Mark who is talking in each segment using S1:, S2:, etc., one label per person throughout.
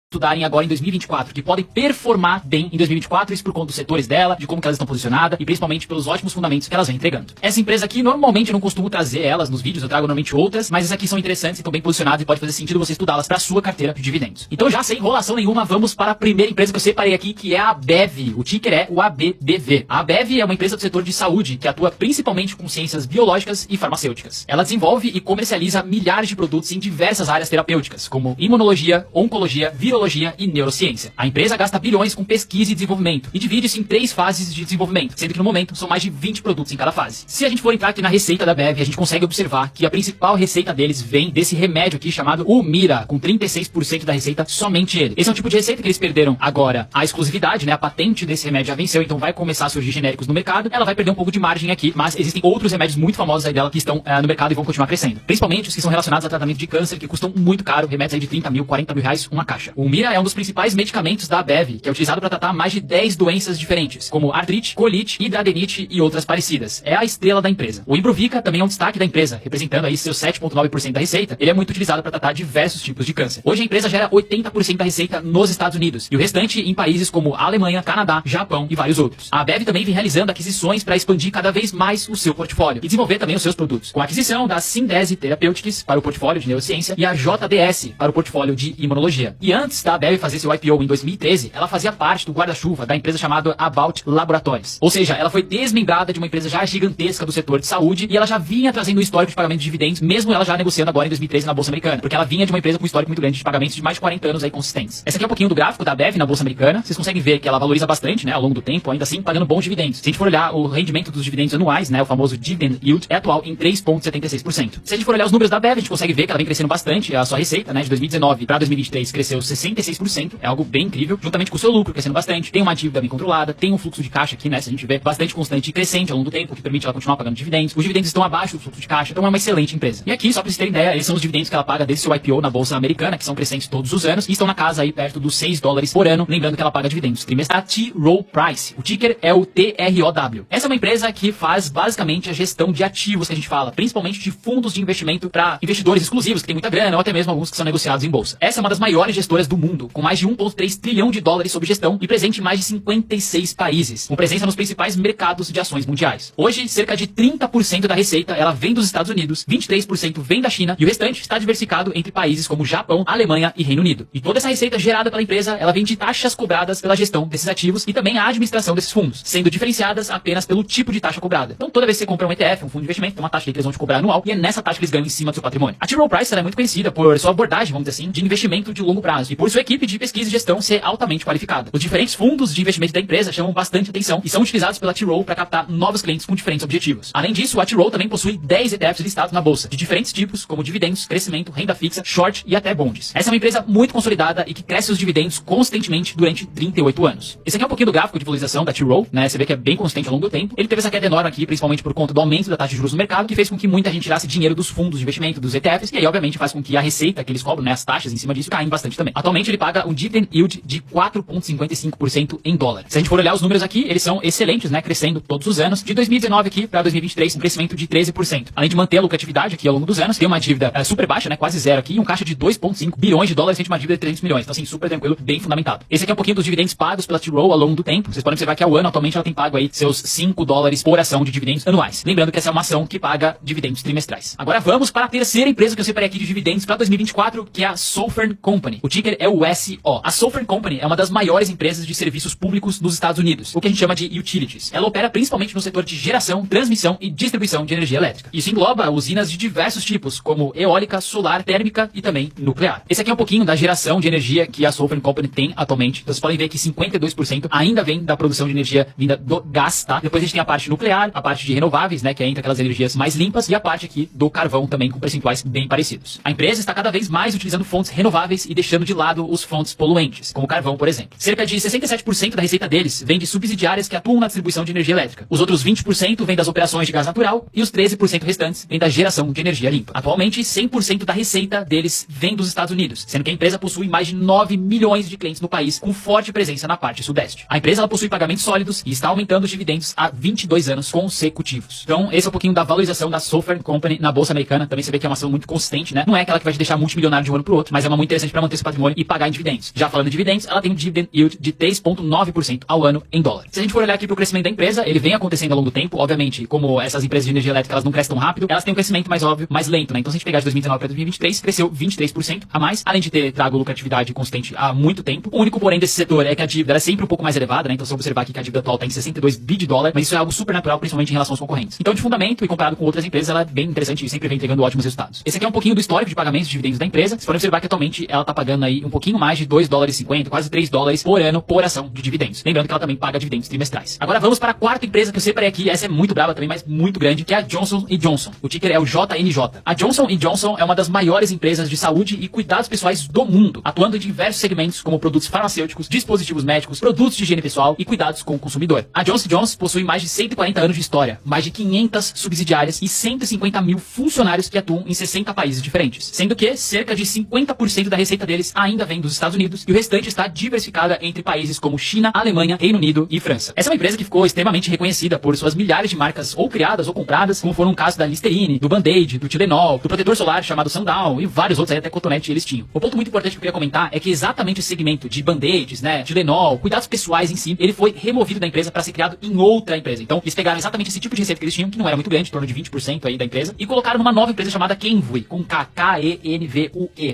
S1: estudarem agora em 2024, que podem performar bem em 2024, isso por conta dos setores dela, de como que elas estão posicionadas e principalmente pelos ótimos fundamentos que elas vêm entregando. Essa empresa aqui, normalmente eu não costumo trazer elas nos vídeos, eu trago normalmente outras, mas essas aqui são interessantes e estão bem posicionadas e pode fazer sentido você estudá-las para sua carteira de dividendos. Então já sem enrolação nenhuma, vamos para a primeira empresa que eu separei aqui, que é a Ambev. O ticker é o ABBV. A Ambev é uma empresa do setor de saúde que atua principalmente com ciências biológicas e farmacêuticas. Ela desenvolve e comercializa milhares de produtos em diversas áreas terapêuticas, como imunologia, oncologia, virologia e neurociência. A empresa gasta bilhões com pesquisa e desenvolvimento e divide-se em 3 fases de desenvolvimento, sendo que no momento são mais de 20 produtos em cada fase. Se a gente for entrar aqui na receita da Ambev, a gente consegue observar que a principal receita deles vem desse remédio aqui chamado Humira, com 36% da receita somente ele. Esse é um tipo de receita que eles perderam agora a exclusividade, né? A patente desse remédio já venceu, então vai começar a surgir genéricos no mercado. Ela vai perder um pouco de margem aqui, mas existem outros remédios muito famosos aí dela que estão no mercado e vão continuar crescendo. Principalmente os que são relacionados a tratamento de câncer, que custam muito caro, remédios aí de 30 mil, 40 mil reais uma caixa. O Humira é um dos principais medicamentos da Ambev, que é utilizado para tratar mais de 10 doenças diferentes, como artrite, colite, hidradenite e outras parecidas. É a estrela da empresa. O Imbruvica também é um destaque da empresa, representando aí seus 7,9% da receita. Ele é muito utilizado para tratar diversos tipos de câncer. Hoje a empresa gera 80% da receita nos Estados Unidos e o restante em países como Alemanha, Canadá, Japão e vários outros. A Ambev também vem realizando aquisições para expandir cada vez mais o seu portfólio e desenvolver também os seus produtos, com a aquisição da Sindese Therapeutics para o portfólio de neurociência e a JDS para o portfólio de imunologia. E antes da Ambev fazer seu IPO em 2013, ela fazia parte do guarda-chuva da empresa chamada About Laboratories. Ou seja, ela foi desmembrada de uma empresa já gigantesca do setor de saúde e ela já vinha trazendo um histórico de pagamento de dividendos, mesmo ela já negociando agora em 2013 na Bolsa Americana, porque ela vinha de uma empresa com um histórico muito grande de pagamentos de mais de 40 anos aí consistentes. Essa aqui é um pouquinho do gráfico da Ambev na Bolsa Americana. Vocês conseguem ver que ela valoriza bastante, né, ao longo do tempo, ainda assim pagando bons dividendos. Se a gente for olhar o rendimento dos dividendos anuais, né, o famoso dividend yield, é atual em 3,76%. Se a gente for olhar os números da Ambev, a gente consegue ver que ela vem crescendo bastante. A sua receita, né, de 2019 para 2023 cresceu 66%, é algo bem incrível, juntamente com o seu lucro crescendo bastante. Tem uma dívida bem controlada, tem um fluxo de caixa aqui, né, se a gente vê bastante constante e crescente ao longo do tempo, que permite ela continuar pagando dividendos. Os dividendos estão abaixo do fluxo de caixa, então é uma excelente empresa. E aqui, só para vocês terem ideia, esses são os dividendos que ela paga desde seu IPO na Bolsa Americana, que são crescentes todos os anos e estão na casa aí perto dos $6 por ano, lembrando que ela paga dividendos trimestrais. A T. Rowe Price, o ticker é o TROW. Essa é uma empresa que faz basicamente a gestão de ativos que a gente fala, principalmente de fundos de investimento para investidores exclusivos que têm muita grana ou até mesmo alguns que são negociados em bolsa. Essa é uma das maiores gestoras do mundo, com mais de 1,3 trilhão de dólares sob gestão e presente em mais de 56 países, com presença nos principais mercados de ações mundiais. Hoje, cerca de 30% da receita ela vem dos Estados Unidos, 23% vem da China e o restante está diversificado entre países como Japão, Alemanha e Reino Unido. E toda essa receita gerada pela empresa, ela vem de taxas cobradas pela gestão desses ativos e também a administração desses fundos, sendo diferenciadas apenas pelo tipo de taxa cobrada. Então, toda vez que você compra um ETF, um fundo de investimento, tem uma taxa que eles vão te cobrar anual e é nessa taxa que eles ganham em cima do seu patrimônio. A T. Rowe Price ela é muito conhecida por sua abordagem, vamos dizer assim, de investimento de longo prazo e por sua equipe de pesquisa e gestão ser altamente qualificada. Os diferentes fundos de investimento da empresa chamam bastante atenção e são utilizados pela T. Rowe para captar novos clientes com diferentes objetivos. Além disso, a T. Rowe também possui 10 ETFs listados na bolsa, de diferentes tipos, como dividendos, crescimento, renda fixa, short e até bonds. Essa é uma empresa muito consolidada e que cresce os dividendos constantemente durante 38 anos. Esse aqui é um pouquinho do gráfico de valorização da T. Rowe, né? Você vê que é bem consistente ao longo do tempo. Ele teve essa queda enorme aqui, principalmente por conta do aumento da taxa de juros no mercado, que fez com que muita gente tirasse dinheiro dos fundos de investimento, dos ETFs, e aí obviamente faz com que a receita que eles cobram, né, as taxas em cima disso, caem bastante também. Atualmente ele paga um dividend yield de 4,55% em dólar. Se a gente for olhar os números aqui, eles são excelentes, né, crescendo todos os anos. De 2019 aqui para 2023, um crescimento de 13%. Além de manter a lucratividade aqui ao longo dos anos, tem uma dívida super baixa, né, quase zero aqui, e um caixa de 2,5 bilhões de dólares frente a uma dívida de 300 milhões. Então assim, super tranquilo, bem fundamentado. Esse aqui é um pouquinho dos dividendos pagos pela T. Rowe ao longo do tempo. Vocês podem observar que ao ano, atualmente, ela tem pago aí seus $5 por ação de dividendos anuais. Lembrando que essa é uma ação que paga dividendos trimestrais. Agora vamos para a terceira empresa que eu separei aqui de dividendos para 2024, que é a Southern Company. O ticker é o SO. A Southern Company é uma das maiores empresas de serviços públicos nos Estados Unidos, o que a gente chama de utilities. Ela opera principalmente no setor de geração, transmissão e distribuição de energia elétrica. Isso engloba usinas de diversos tipos, como eólica, solar, térmica e também nuclear. Esse aqui é um pouquinho da geração de energia que a Southern Company tem atualmente. Então, vocês podem ver que 52% ainda vem da produção de energia vinda do gás, tá? Depois a gente tem a parte nuclear, a parte de renováveis, né, que é entre aquelas energias mais limpas, e a parte aqui do carvão também com percentuais bem parecidos. A empresa está cada vez mais utilizando fontes renováveis e deixando de lado os fontes poluentes, como o carvão, por exemplo. Cerca de 67% da receita deles vem de subsidiárias que atuam na distribuição de energia elétrica. Os outros 20% vem das operações de gás natural e os 13% restantes vem da geração de energia limpa. Atualmente, 100% da receita deles vem dos Estados Unidos, sendo que a empresa possui mais de 9 milhões de clientes no país, com forte presença na parte sudeste. A empresa ela possui pagamentos sólidos e está aumentando os dividendos há 22 anos consecutivos. Então, esse é um pouquinho da valorização da Southern Company na Bolsa Americana. Também você vê que é uma ação muito consistente, né? Não é aquela que vai te deixar multimilionário de um ano pro outro, mas é uma muito interessante para manter esse patrimônio e pagar em dividendos. Já falando em dividendos, ela tem um dividend yield de 3,9% ao ano em dólar. Se a gente for olhar aqui para o crescimento da empresa, ele vem acontecendo ao longo do tempo. Obviamente, como essas empresas de energia elétrica elas não crescem tão rápido, elas têm um crescimento mais óbvio, mais lento, né? Então se a gente pegar de 2019 para 2023, cresceu 23% a mais, além de ter trago lucratividade constante há muito tempo. O único porém desse setor é que a dívida é sempre um pouco mais elevada, né? Então se eu observar aqui que a dívida atual está em 62 bi de dólar, mas isso é algo super natural, principalmente em relação aos concorrentes. Então de fundamento e comparado com outras empresas, ela é bem interessante e sempre vem entregando ótimos resultados. Esse aqui é um pouquinho do histórico de pagamentos de dividendos da empresa. Você pode observar que atualmente ela está pagando aí um pouquinho mais de 2 dólares e 50, quase 3 dólares por ano por ação de dividendos. Lembrando que ela também paga dividendos trimestrais. Agora vamos para a quarta empresa que eu separei aqui, essa é muito brava também, mas muito grande, que é a Johnson & Johnson. O ticker é o JNJ. A Johnson & Johnson é uma das maiores empresas de saúde e cuidados pessoais do mundo, atuando em diversos segmentos como produtos farmacêuticos, dispositivos médicos, produtos de higiene pessoal e cuidados com o consumidor. A Johnson & Johnson possui mais de 140 anos de história, mais de 500 subsidiárias e 150 mil funcionários que atuam em 60 países diferentes, sendo que cerca de 50% da receita deles ainda vem dos Estados Unidos e o restante está diversificada entre países como China, Alemanha, Reino Unido e França. Essa é uma empresa que ficou extremamente reconhecida por suas milhares de marcas ou criadas ou compradas, como foram o caso da Listerine, do Band-Aid, do Tylenol, do protetor solar chamado Sundown e vários outros aí, até cotonete eles tinham. O ponto muito importante que eu queria comentar é que exatamente esse segmento de Band-Aids, né, Tylenol, cuidados pessoais em si, ele foi removido da empresa para ser criado em outra empresa. Então, eles pegaram exatamente esse tipo de receita que eles tinham, que não era muito grande, em torno de 20% aí da empresa, e colocaram numa nova empresa chamada Kenvue, com Kenvue.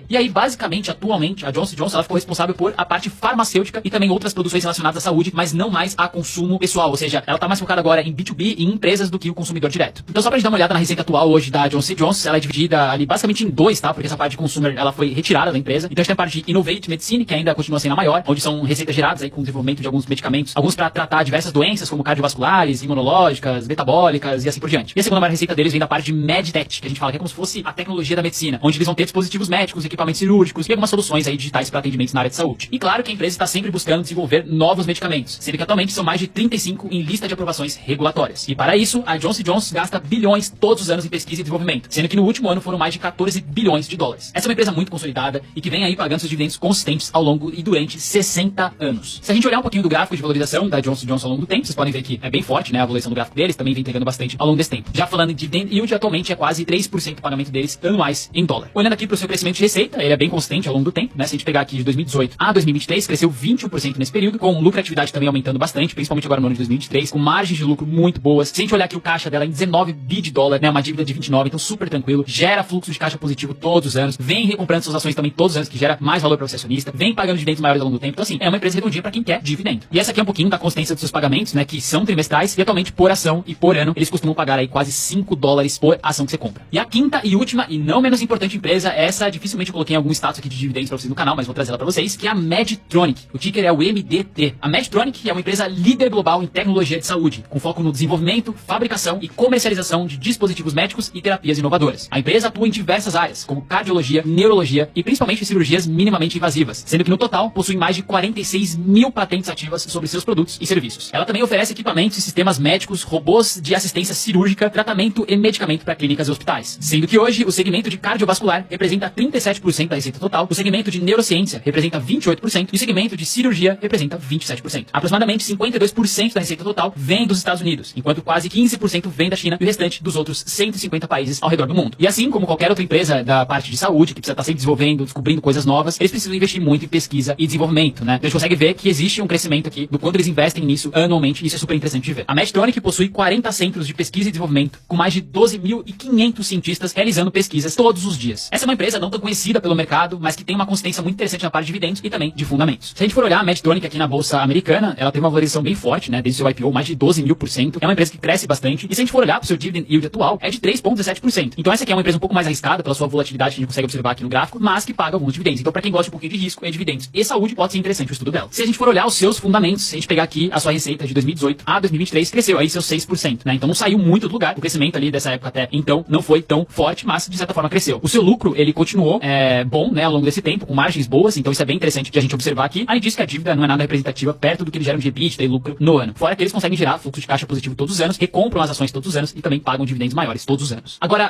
S1: E aí, basicamente, atualmente, a Johnson & Johnson ela ficou responsável por a parte farmacêutica e também outras produções relacionadas à saúde, mas não mais a consumo pessoal, ou seja, ela tá mais focada agora em B2B e em empresas do que o consumidor direto. Então, só pra gente dar uma olhada na receita atual hoje da Johnson & Johnson, ela é dividida ali basicamente em dois, tá? Porque essa parte de consumer, ela foi retirada da empresa. Então, a gente tem a parte de Innovate Medicine, que ainda continua sendo a maior, onde são receitas geradas aí com o desenvolvimento de alguns medicamentos, alguns para tratar diversas doenças, como cardiovasculares, imunológicas, metabólicas e assim por diante. E a segunda maior receita deles vem da parte de MedTech, que a gente fala que é como se fosse a tecnologia da medicina, onde eles vão ter dispositivos médicos, equipamentos cirúrgicos e algumas soluções aí digitais para atendimentos na área de saúde. E claro que a empresa está sempre buscando desenvolver novos medicamentos, sendo que atualmente são mais de 35 em lista de aprovações regulatórias. E para isso, a Johnson & Johnson gasta bilhões todos os anos em pesquisa e desenvolvimento, sendo que no último ano foram mais de 14 bilhões de dólares. Essa é uma empresa muito consolidada e que vem aí pagando seus dividendos consistentes ao longo e durante 60 anos. Se a gente olhar um pouquinho do gráfico de valorização da Johnson & Johnson ao longo do tempo, vocês podem ver que é bem forte, né? A valorização do gráfico deles também vem entregando bastante ao longo desse tempo. Já falando em dividend yield, atualmente é quase 3% do pagamento deles anuais em dólar. Olhando aqui para o seu crescimento de receita, ele é bem consistente ao longo do tempo, né? Se a gente pegar aqui de 2018 a 2023, cresceu 21% nesse período, com lucratividade também aumentando bastante, principalmente agora no ano de 2023, com margens de lucro muito boas. Se a gente olhar aqui o caixa dela em 19 bi de dólar, né? Uma dívida de 29, então super tranquilo, gera fluxo de caixa positivo todos os anos, vem recomprando suas ações também todos os anos, que gera mais valor para o acionista, vem pagando dividendos maiores ao longo do tempo. Então assim, é uma empresa redondinha para quem quer dividendo. E essa aqui é um pouquinho da consistência dos seus pagamentos, né? Que são trimestrais e atualmente por ação e por ano eles costumam pagar aí quase 5 dólares por ação que você compra. E a quinta e última e não menos importante empresa, essa dificilmente eu coloquei em algum status aqui de dividendos para vocês no canal, mas vou trazer ela para vocês, que é a Medtronic. O ticker é o MDT. A Medtronic é uma empresa líder global em tecnologia de saúde, com foco no desenvolvimento, fabricação e comercialização de dispositivos médicos e terapias inovadoras. A empresa atua em diversas áreas, como cardiologia, neurologia e principalmente cirurgias minimamente invasivas, sendo que no total possui mais de 46 mil patentes ativas sobre seus produtos e serviços. Ela também oferece equipamentos e sistemas médicos, robôs de assistência cirúrgica, tratamento e medicamento para clínicas e hospitais. Sendo que hoje o segmento de cardiovascular representa 37% da receita total, o segmento de neurociência representa 28% e o segmento de cirurgia representa 27%. Aproximadamente 52% da receita total vem dos Estados Unidos, enquanto quase 15% vem da China e o restante dos outros 150 países ao redor do mundo. E assim como qualquer outra empresa da parte de saúde, que precisa estar sempre desenvolvendo, descobrindo coisas novas, eles precisam investir muito em pesquisa e desenvolvimento, né? Então a gente consegue ver que existe um crescimento aqui do quanto eles investem nisso anualmente, e isso é super interessante de ver. A Medtronic possui 40 centros de pesquisa e desenvolvimento, com mais de 12.500 cientistas realizando pesquisas todos os dias. Essa é uma empresa não tão conhecida pelo mercado, mas que tem uma consistência muito interessante na parte de dividendos e também de fundamentos. Se a gente for olhar a Medtronic aqui na bolsa americana, ela tem uma valorização bem forte, né? Desde o seu IPO, mais de 12.000%. É uma empresa que cresce bastante. E se a gente for olhar para o seu dividend yield atual, é de 3,17%. Então essa aqui é uma empresa um pouco mais arriscada pela sua volatilidade, que a gente consegue observar aqui no gráfico, mas que paga alguns dividendos. Então para quem gosta de um pouquinho de risco, é dividendos e saúde, pode ser interessante o estudo dela. Se a gente for olhar os seus fundamentos, se a gente pegar aqui a sua receita de 2018 a 2023, cresceu aí seus 6%, né? Então não saiu muito do lugar. O crescimento ali dessa época até então não foi tão forte, mas de certa forma cresceu. O seu lucro, ele continuou bom, né, ao longo desse tempo, com margens boas, então isso é bem interessante de a gente observar aqui. Além disso que a dívida não é nada representativa perto do que eles geram de EBITDA e lucro no ano. Fora que eles conseguem gerar fluxo de caixa positivo todos os anos, recompram as ações todos os anos e também pagam dividendos maiores todos os anos. Agora,